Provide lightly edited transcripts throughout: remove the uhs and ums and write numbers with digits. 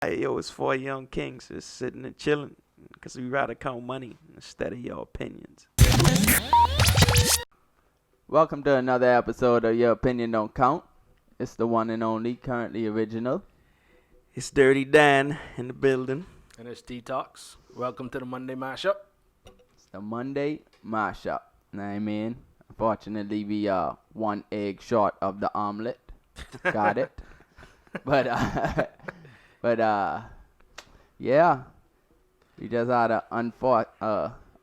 Hey, yo, it's four young kings just sitting and chilling because we rather count money instead of your opinions. Welcome to another episode of Your Opinion Don't Count. It's the one and only, currently original. It's Dirty Dan in the building. And it's Detox. Welcome to the Monday Mashup. It's the Monday Mashup. Know what I mean? Unfortunately, we are one egg short of the omelet. Got it. But yeah. We just had an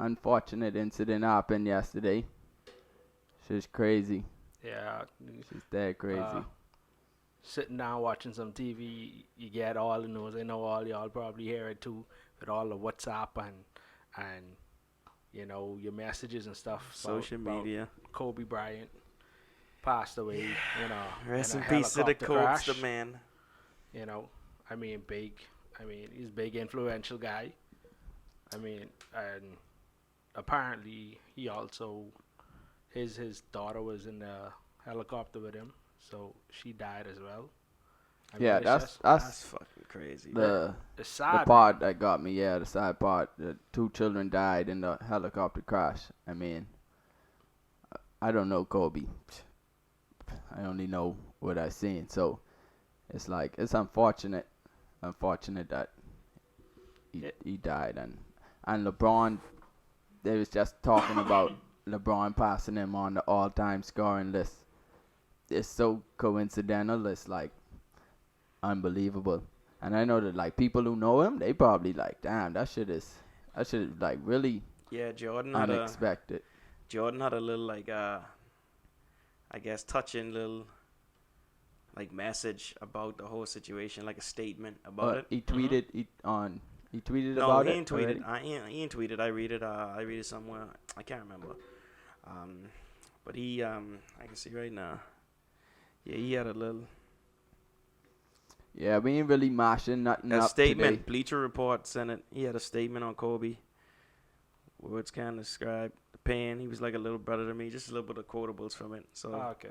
unfortunate incident happen yesterday. Shit's crazy. Yeah. Shit's dead crazy. Sitting down watching some TV, you get all the news. I know all y'all probably hear it too, with all the WhatsApp and you know your messages and stuff. Social media. Kobe Bryant passed away. You know, Rest in in a peace to the helicopter Cobes, crash. the man. You know, he's a big influential guy. And apparently he also his daughter was in the helicopter with him, so she died as well. Yeah, it's That's fucking crazy. it's sad. The part that got me, the sad part, the two children died in the helicopter crash. I mean, I don't know Kobe. I only know what I've seen. So, it's like, it's unfortunate that he died. And LeBron, they was just talking about LeBron passing him on the all-time scoring list. It's so coincidental. It's like unbelievable. And I know that like people who know him, they probably like, damn, that shit is like really Jordan unexpected. Jordan had a little like I guess touching little like message about the whole situation, like a statement about it. He tweeted he tweeted No, about he it. ain't tweeted. He ain't tweeted. I read it somewhere. I can't remember. But he I can see right now. Yeah, he had a little Yeah, we ain't really mashing nothing up statement. today. Bleacher Report sent it. He had a statement on Kobe. Words can't describe the pain. He was like a little brother to me. Just a little bit of quotables from it. So Okay.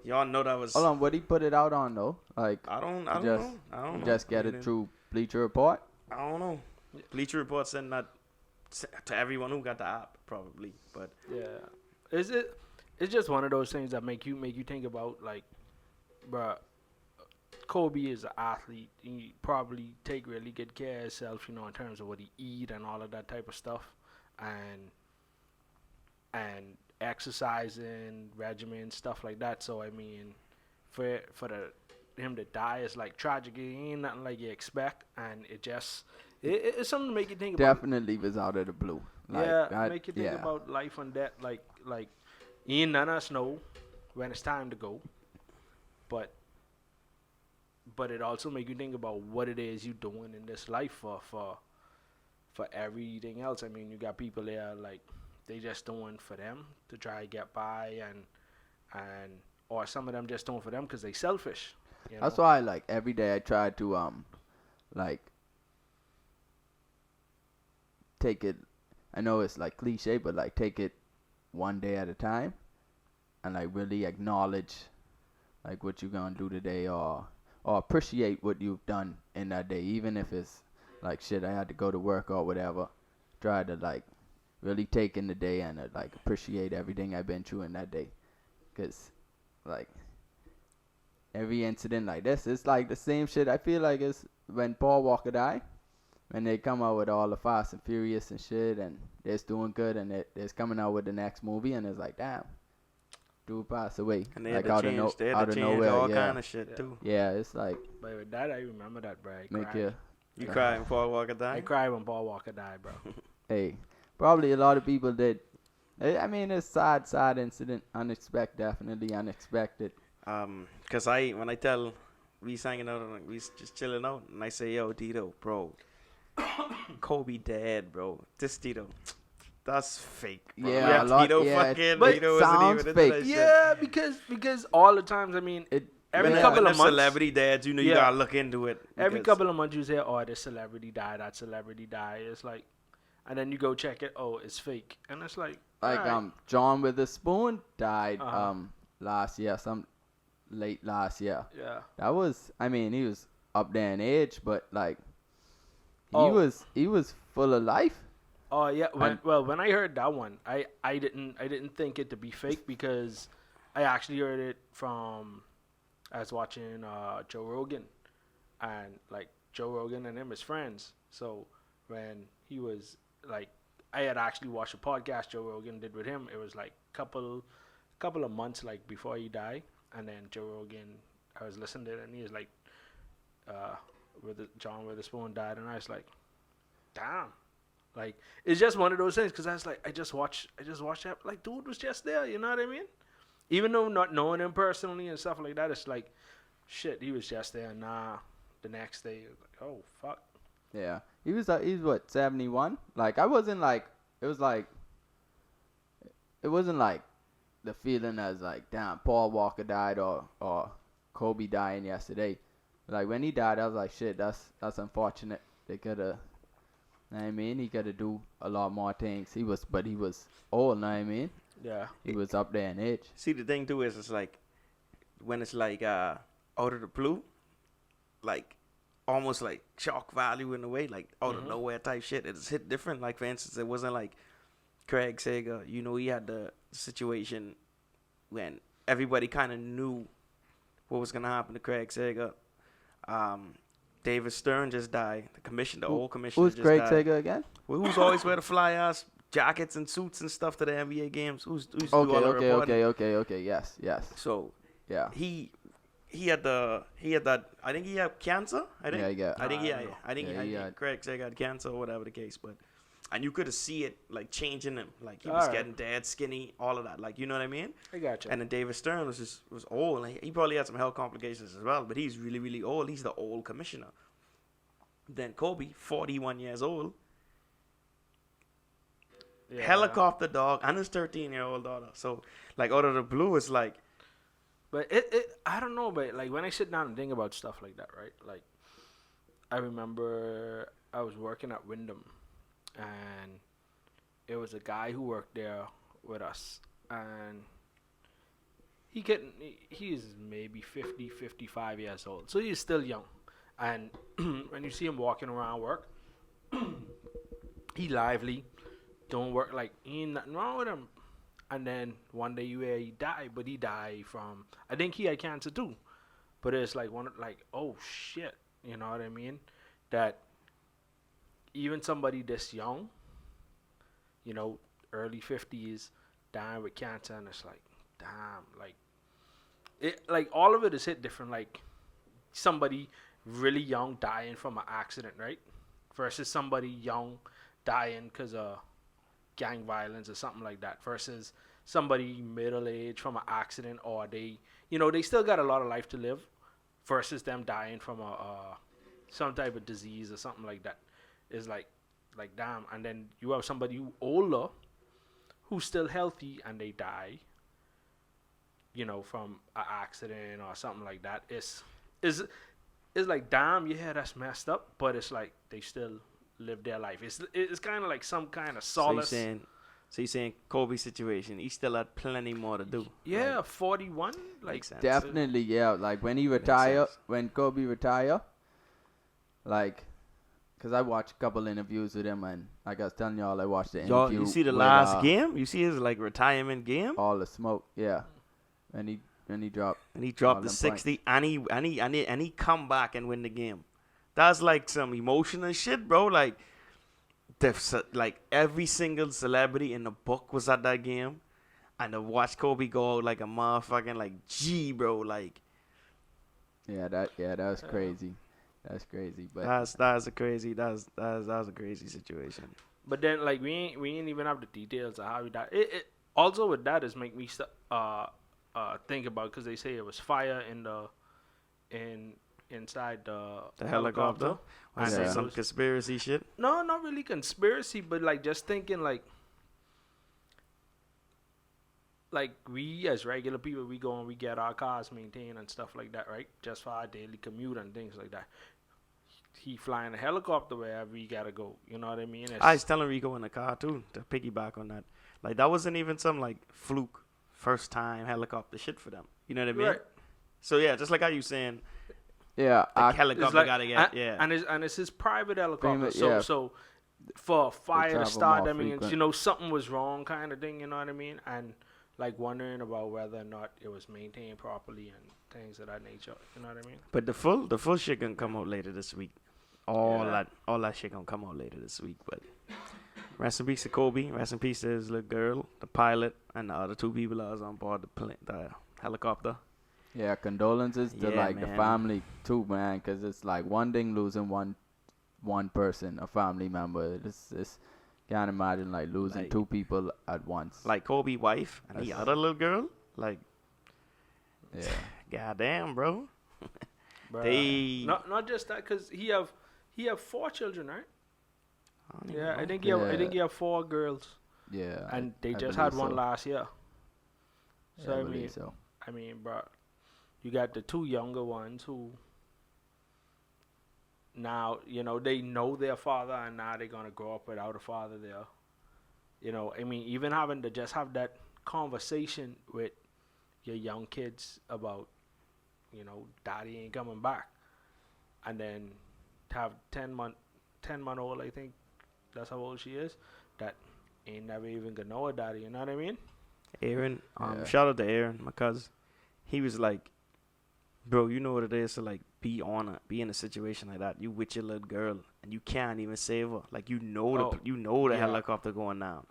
y'all know that was. Hold on, what he put it out on though? Like I don't just- know. I don't know. just get it through Bleacher Report. I don't know. Bleacher Report sent that to everyone who got the app, probably. But Yeah. It's just one of those things that make you think about like, bruh, Kobe is an athlete. He probably take really good care of himself, you know, in terms of what he eat and all of that type of stuff, and exercising regimen, stuff like that. So I mean, for him to die is like tragic. It ain't nothing like you expect, and it's something to make you think about. Definitely was out of the blue. Make you think about life and death. Like ain't none of us know when it's time to go, but it also make you think about what it is you doing in this life for everything else. I mean, you got people there like they just doing for them to try to get by, and or some of them just doing for them because they selfish. You know? That's why like every day I try to like take it. I know it's like cliche, but like take it one day at a time, and like really acknowledge like what you're gonna do today, or appreciate what you've done in that day, even if it's like shit I had to go to work or whatever. Try to like really take in the day and like appreciate everything I've been through in that day, cause like every incident like this, it's like the same shit. I feel like it's when Paul Walker died, when they come out with all the Fast and Furious and shit, and they're doing good, and they're coming out with the next movie, and it's like, damn, dude passed away. and they like had to change, out of nowhere, all yeah. kind of shit too. Yeah, it's like But with that, I remember that, bro. make you. You cry when Paul Walker I died? cried when Paul Walker died, bro. Hey, probably a lot of people did. I mean, it's sad incident, definitely unexpected. Cause when I tell we hanging out, we just chilling out, and I say, yo, Tito, bro, Kobe dead, bro. This Tito, that's fake, bro. Yeah, a lot- Tito yeah, fucking, but Tito it wasn't sounds even fake. into that shit. Yeah, because all the times, I mean, every When couple the of months, celebrity dads, you know, you Yeah. gotta look into it. every because- couple of months you say, oh, this celebrity died, that celebrity died. It's like, and then you go check it, oh, it's fake, and it's like alright. John Witherspoon died Uh-huh. last year, late last year. Yeah. That was, I mean, he was up there in age, but like Oh. he was full of life. Oh yeah. And When I heard that one, I didn't think it to be fake because I actually heard it from I was watching Joe Rogan, and like Joe Rogan and him is friends. So when he was like, I had actually watched a podcast Joe Rogan did with him. It was like couple of months like before he died, and then Joe Rogan, I was listening to it, and he was like, John Witherspoon died, and I was like, damn. Like it's just one of those things because I was like, I just watched that. Like, dude was just there. You know what I mean? Even though not knowing him personally and stuff like that, it's like, shit, he was just there. Nah, the next day, it was like, oh fuck. yeah, he was what 71. Like I wasn't like it wasn't like the feeling as like damn Paul Walker died or Kobe dying yesterday. Like when he died, I was like shit. That's unfortunate. They coulda. Know what I mean, he coulda do a lot more things. He was old. Know what I mean, Yeah. he was up there in age. See, the thing too is, it's like when it's like out of the blue, like almost like shock value in a way, like out of nowhere type shit. It's hit different. Like for instance, it wasn't like Craig Sager. You know, he had the situation when everybody kind of knew what was gonna happen to Craig Sager. David Stern just died. The old commissioner Who's just Craig died. Sager again? Well, who's always wear the fly ass jackets and suits and stuff to the NBA games? Who's do all the reporting? Okay. Yes. So Yeah. he had that. I think he had cancer. I think. Yeah, yeah. I think I I think Yeah, he he had had- Craig said he had cancer or whatever the case, but and you could see it like changing him. Like he was Alright. getting dead skinny, all of that. Like you know what I mean? I gotcha. And then David Stern was old. Like, he probably had some health complications as well, but he's really really old. He's the old commissioner. Then Kobe, 41 years old, Yeah. helicopter dog, and his 13-year-old daughter. So like out of the blue, it's like. But it I don't know, but like when I sit down and think about stuff like that, right? Like I remember I was working at Wyndham, and it was a guy who worked there with us, and he's maybe 50, 55 years old, so he's still young. And when you see him walking around work, he lively, don't work like ain't nothing wrong with him. And then one day you hear he died, but he died from, I think he had cancer too. But it's like oh shit, you know what I mean? That even somebody this young, you know, early 50s, dying with cancer, and it's like, damn, like all of it is hit different. Like somebody really young dying from an accident, right? Versus somebody young dying because of gang violence or something like that, versus somebody middle-aged from an accident, or they still got a lot of life to live, versus them dying from some type of disease or something like that. Is like damn. And then you have somebody who older who's still healthy and they die, from an accident or something like that. Is like, damn, yeah, that's messed up, but it's like they still live their life. It's kind of like some kind of solace. So you're saying Kobe's situation, he still had plenty more to do. Yeah, Like, 41. Like makes sense. Definitely, yeah. Like when when Kobe retired, like, cause I watched a couple interviews with him, and like I was telling y'all, I watched the Y'all, interview. you see the with, last game? You see his like retirement game? All the smoke, yeah. And he dropped. And he all dropped the them 60, and he come back and win the game. That's like some emotional shit, bro. Like every single celebrity in the book was at that game, and to watch Kobe go out like a motherfucking like G, bro. Like That was crazy. That's crazy. But that's a crazy a crazy situation. But then, like, we ain't even have the details of how he died. It also with that is make me think about, because they say it was fire inside the Helicopter. And And Yeah. some conspiracy shit. No, not really conspiracy, but like just thinking like we as regular people, we go and we get our cars maintained and stuff like that, right? Just for our daily commute and things like that. He flying a helicopter wherever he gotta go. You know what I mean? I was telling Rico in the car too, to piggyback on that. Like that wasn't even some like fluke first time helicopter shit for them. You know what I mean? Right. So yeah, just like how you saying, Yeah, The helicopter gotta get and it's his private helicopter. Yeah. So for a fire to travel start, more I mean, frequent. something was wrong, kind of thing. You know what I mean? And like wondering about whether or not it was maintained properly and things of that nature. You know what I mean? But the full shit gonna come out later this week. All that shit gonna come out later this week. But rest in peace to Kobe. Rest in peace to his little girl, the pilot, and the other 2 people that was on board the helicopter. Yeah, condolences to Yeah, the man. family too, man, because it's like one thing losing one person, a family member. It's can't imagine like losing Like- 2 people at once. Like Kobe's wife and the other little girl. Like, Yeah, goddamn, bro. Bruh. They Not just that, cause he have 4 children, right? I don't even Yeah, know. I think he have 4 girls, yeah. and they I just had believe one so. last year. So Yeah, I I believe mean, so. bro, you got the 2 younger ones who now they know their father, and now they're gonna grow up without a father there. I mean, even having to just have that conversation with your young kids about, daddy ain't coming back, and then to have 10-month old, I think that's how old she is, that ain't never even gonna know a daddy. You know what I mean? Aaron, Yeah. shout out to Aaron, my cousin. He was like, bro, you know what it is to like be in a situation like that. You with your little girl and you can't even save her. Like the Yeah. helicopter going down.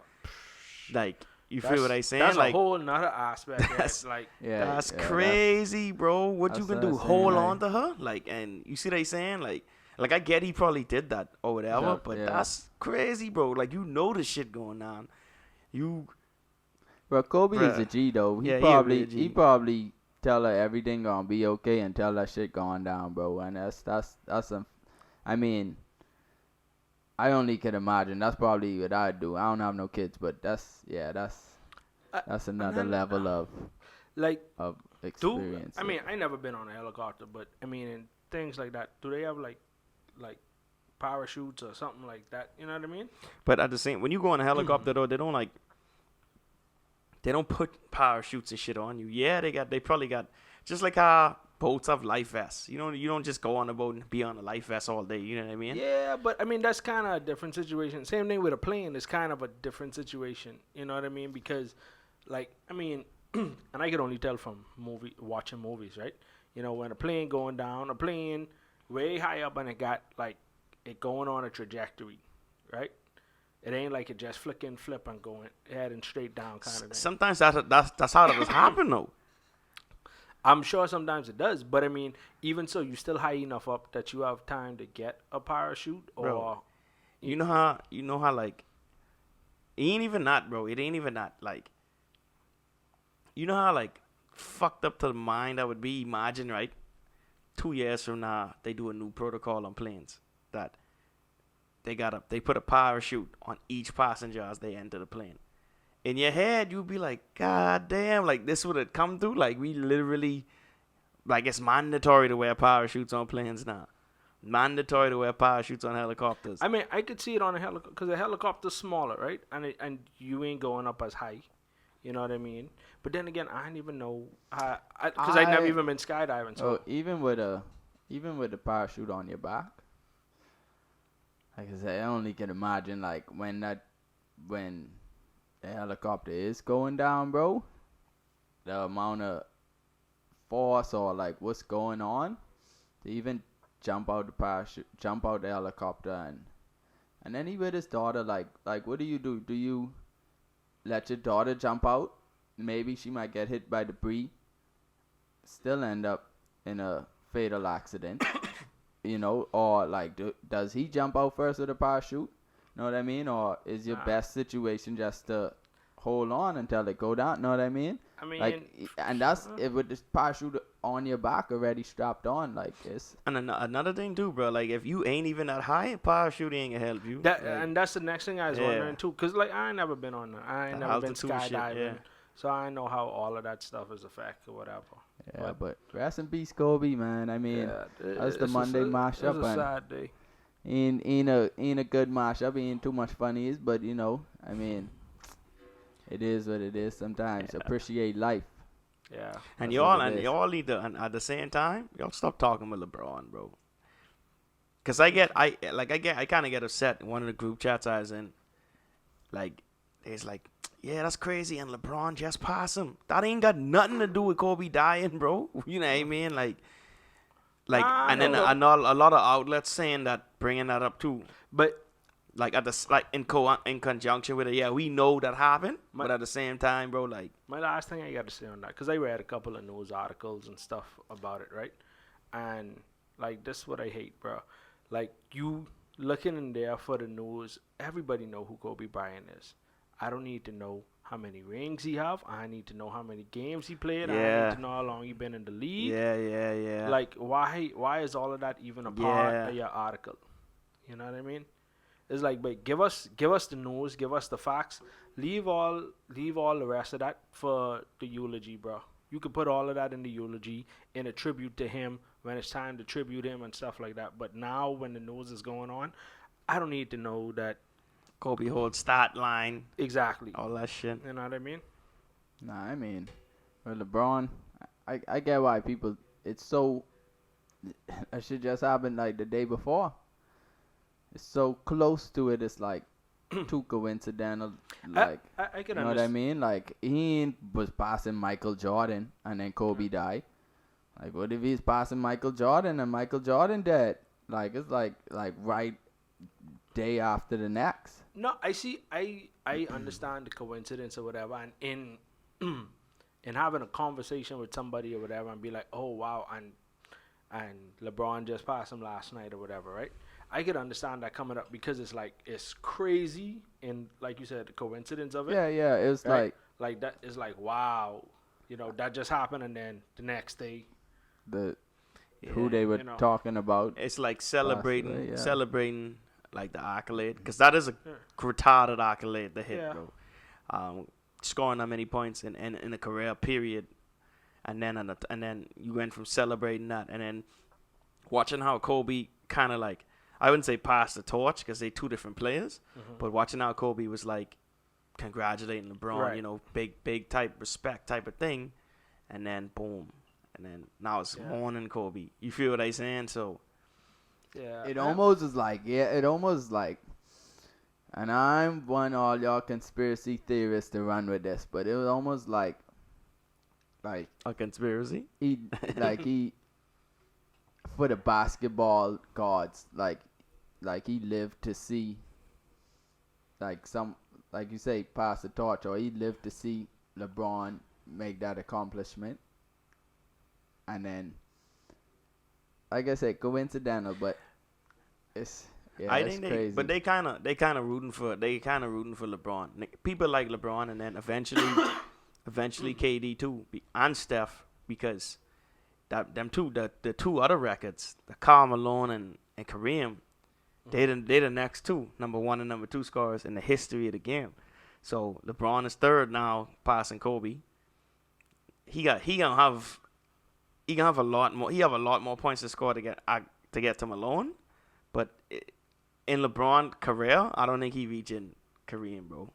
Like you That's- feel what I saying? That's Like a whole nother aspect. That's- like Yeah, that's yeah, crazy, bro. What you that's can what do? I'm saying, Hold like- on to her? Like, and you see what I saying? Like I get he probably did that or whatever, Yeah, but yeah. that's crazy, bro. Like the shit going on. But Kobe is Bruh. a G though. Yeah, he a real G. He probably tell her everything gonna be okay until that shit going down, bro. And that's some. I mean, I only can imagine. That's probably what I'd do. I don't have no kids, but that's another then, level of like experience. I mean, I never been on a helicopter, but I mean, and things like that. Do they have like parachutes or something like that? You know what I mean? But at the same, when you go on a helicopter though, they don't put parachutes and shit on you. Yeah, they probably got, just like how boats have life vests. You don't just go on a boat and be on a life vest all day. You know what I mean? Yeah, but I mean that's kind of a different situation. Same thing with a plane. It's kind of a different situation. You know what I mean? Because, like, I mean, and I can only tell from watching movies, right? When a plane going down, a plane way high up, and it got like it going on a trajectory, right? It ain't like it just flip and going heading straight down kind of thing. Sometimes that's how it does happen though. I'm sure sometimes it does, but I mean, even so, you still high enough up that you have time to get a parachute, or Bro. You know how like it ain't even that, bro. It ain't even that. Like, you know how like fucked up to the mind that would be. Imagine, right? 2 years from now, they do a new protocol on planes that they put a parachute on each passenger as they enter the plane. In your head, you'd be like, God damn, like this would have come through. Like we literally, like it's mandatory to wear parachutes on planes now. Mandatory to wear parachutes on helicopters. I mean, I could see it on a helicopter because a helicopter's smaller, right? And you ain't going up as high. You know what I mean? But then again, I didn't even know because I never even been skydiving. So even with a parachute on your back, like I said, I only can imagine like when the helicopter is going down, bro. The amount of force or like what's going on to even jump out the helicopter and then he with his daughter, like what do? Do you let your daughter jump out? Maybe she might get hit by debris, still end up in a fatal accident, or like does he jump out first with a parachute? Know what I mean? Or is your best situation just to hold on until it go down? Know what I mean? I mean, Like, and that's it with this parachute on your back already strapped on. Like it's And another thing too, bro. Like if you ain't even that high, parachute ain't gonna help you. and that's the next thing I was Yeah. wondering too, cause like I ain't never been on that. I ain't The never been altitude shit, skydiving, yeah. so I know how all of that stuff is affected or whatever. yeah. But rest in peace, Kobe, man. I mean, that's the Monday mashup, It was a and sad day. ain't a good mashup. Ain't too much funnies, but I mean, it is what it is. Sometimes appreciate life. Yeah. And That's what it is. y'all need to, and at the same time, y'all stop talking with LeBron, bro. Cause I kind of get upset in one of the group chats I was in. Like, it's like, yeah, that's crazy, and LeBron just passed him. That ain't got nothing to do with Kobe dying, bro. You know what I mean? Like, and then a lot of outlets saying that, bringing that up too. But Like in conjunction with it, yeah, we know that happened, but at the same time, bro, like, my last thing I got to say on that, because I read a couple of news articles and stuff about it, right? And like, this is what I hate, bro. Like, you looking in there for the news, everybody know who Kobe Bryant is. I don't need to know how many rings he have. I need to know how many games he played. Yeah. I need to know how long he been in the league. Yeah. Like, why is all of that even a part of your article? You know what I mean? It's like, but give us the news, give us the facts. Leave all the rest of that for the eulogy, bro. You could put all of that in the eulogy, in a tribute to him when it's time to tribute him and stuff like that. But now, when the news is going on, I don't need to know that Kobe holds stat line, exactly. all that shit. You know what I mean? Nah, I mean, with LeBron, I get why people. It's so. That shit just happened like the day before. It's so close to it. It's like too coincidental. Like, I can you know what I mean? Like, he was passing Michael Jordan, and then Kobe died. Like, what if he's passing Michael Jordan and Michael Jordan dead? Like, it's like right day after the next. No, I see. I understand the coincidence or whatever, and in in having a conversation with somebody or whatever, and be like, oh wow, and LeBron just passed him last night or whatever, right? I could understand that coming up because it's like, it's crazy, and like you said, the coincidence of it. Yeah. It was right? Like that is like, wow, that just happened, and then the next day, who they were talking about. It's like celebrating like the accolade, because that is a retarded accolade to hit, bro. Scoring that many points in a career period, and then you went from celebrating that, and then watching how Kobe kind of like, I wouldn't say pass the torch because they're two different players, but watching how Kobe was like congratulating LeBron, big type respect type of thing, and then boom, and then now it's mourning Kobe. You feel what I'm saying? So it almost is like, and I'm one all y'all conspiracy theorists to run with this, but it was almost like a conspiracy. He for the basketball gods, like he lived to see, like you say, pass the torch, or he lived to see LeBron make that accomplishment, and then, like I said, coincidental, but it's crazy. But they kind of rooting for LeBron. People like LeBron, and then eventually KD too, and Steph, because the two other records, the Karl Malone and Kareem, they the next two, number 1 and number 2 scorers in the history of the game. So LeBron is third now, passing Kobe. He gonna have a lot more. He have a lot more points to score to get to Malone, but in LeBron career, I don't think he reaching Kareem, bro.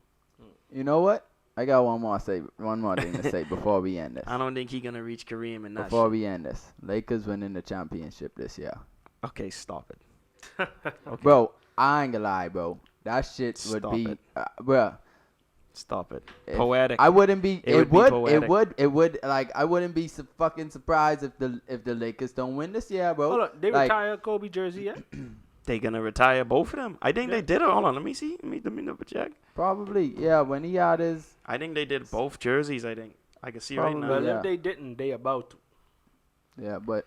You know what? I got one more thing to say before we end this. I don't think he gonna reach Kareem in that. Before we end this, Lakers winning the championship this year. Okay, stop it. Okay. Bro, I ain't gonna lie, bro. That shit would be, bro. Stop it. Poetic. I wouldn't be. It would. Like, I wouldn't be fucking surprised if the Lakers don't win this year, bro. Hold on, they retire Kobe jersey yet? They gonna retire both of them. I think they did it. Hold on, let me see. Let me double check. Probably, yeah. When he had his, I think they did both jerseys. I think I can see probably, right now. Well, if they didn't, they about to. Yeah, but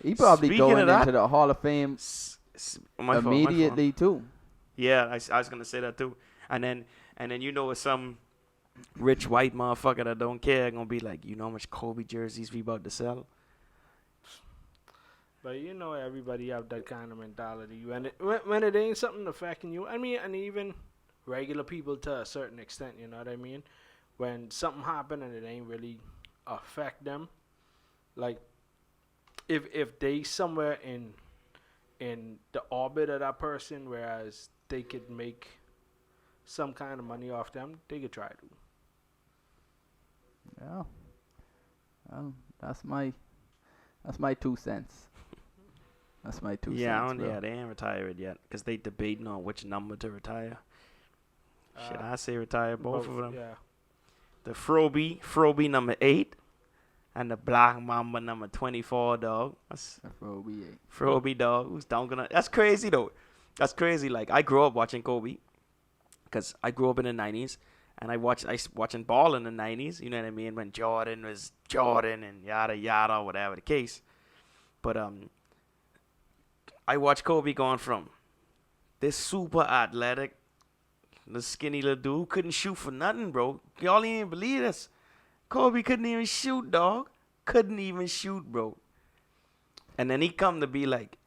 he probably Speaking going of that, into the Hall of Fame immediately too. Yeah, I was gonna say that too. And then it's some rich white motherfucker that don't care gonna be like, you know how much Kobe jerseys we about to sell? But everybody have that kind of mentality. When it ain't something affecting you, I mean, and even regular people to a certain extent, you know what I mean? When something happen and it ain't really affect them, like if they somewhere in the orbit of that person, whereas they could make some kind of money off them, they could try to. Yeah. That's my 2 cents. That's my 2 cents. Yeah, they ain't retired yet because they debating on which number to retire. Should I say retire both of them? Yeah. The Froby number 8, and the Black Mamba number 24, dog. That's Froby, dog. Who's dunking on? That's crazy though. That's crazy. Like I grew up watching Kobe, cause I grew up in the '90s, and I watching ball in the '90s. You know what I mean? When Jordan was Jordan and yada yada, whatever the case. But I watched Kobe going from this super athletic, the skinny little dude couldn't shoot for nothing, bro. Y'all ain't believe this. Kobe couldn't even shoot, dog. Couldn't even shoot, bro. And then he come to be like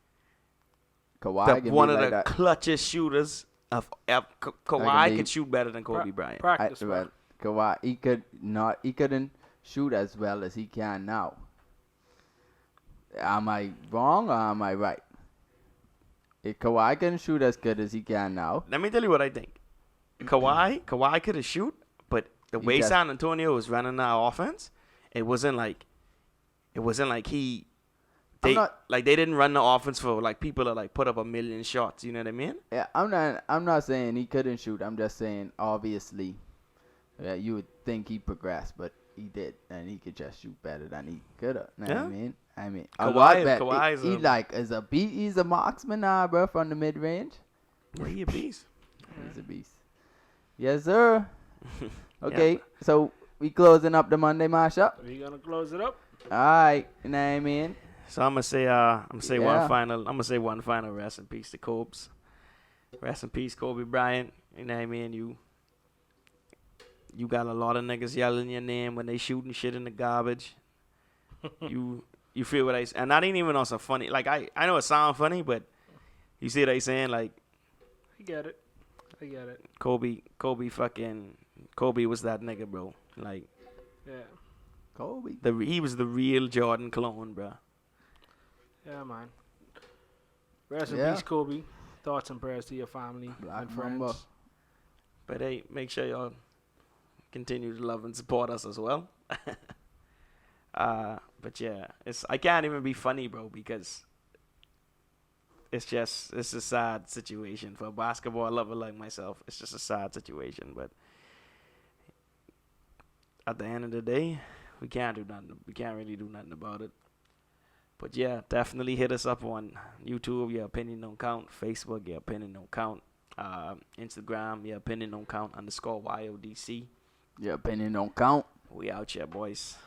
one of the clutchest shooters of Kawhi could shoot better than Kobe Bryant. Practice, Kawhi, he couldn't shoot as well as he can now. Am I wrong or am I right? If Kawhi can shoot as good as he can now. Let me tell you what I think. Kawhi could have shoot, but the way San Antonio was running that offense, it wasn't like they didn't run the offense for like people that like put up 1 million shots. You know what I mean? Yeah, I'm not saying he couldn't shoot. I'm just saying obviously, you would think he progressed, but he did, and he could just shoot better than he could have. You know what I mean, he's a marksman now, bro, from the mid range. Yeah, he a beast. He's a beast. Yes, sir. Okay, so we closing up the Monday Mashup. We gonna close it up. All right, you know what I mean. So I'm gonna say one final rest in peace to Cobes. Rest in peace, Kobe Bryant. You know what I mean. You got a lot of niggas yelling your name when they shooting shit in the garbage. You feel what and that ain't even on some funny. Like I know it sound funny, but you see what I saying? Like I get it. Kobe was that nigga, bro. Like Kobe. He was the real Jordan clone, bro. Yeah, man. Rest in peace, Kobe. Thoughts and prayers to your family and friends. But hey, make sure y'all continue to love and support us as well. But yeah, I can't even be funny, bro, because it's a sad situation for a basketball lover like myself. It's just a sad situation, but at the end of the day, we can't do nothing. We can't really do nothing about it. But yeah, definitely hit us up on YouTube. Your opinion don't count. Facebook, your opinion don't count. Instagram, your opinion don't count _ YODC. Your opinion don't count. We out here, boys.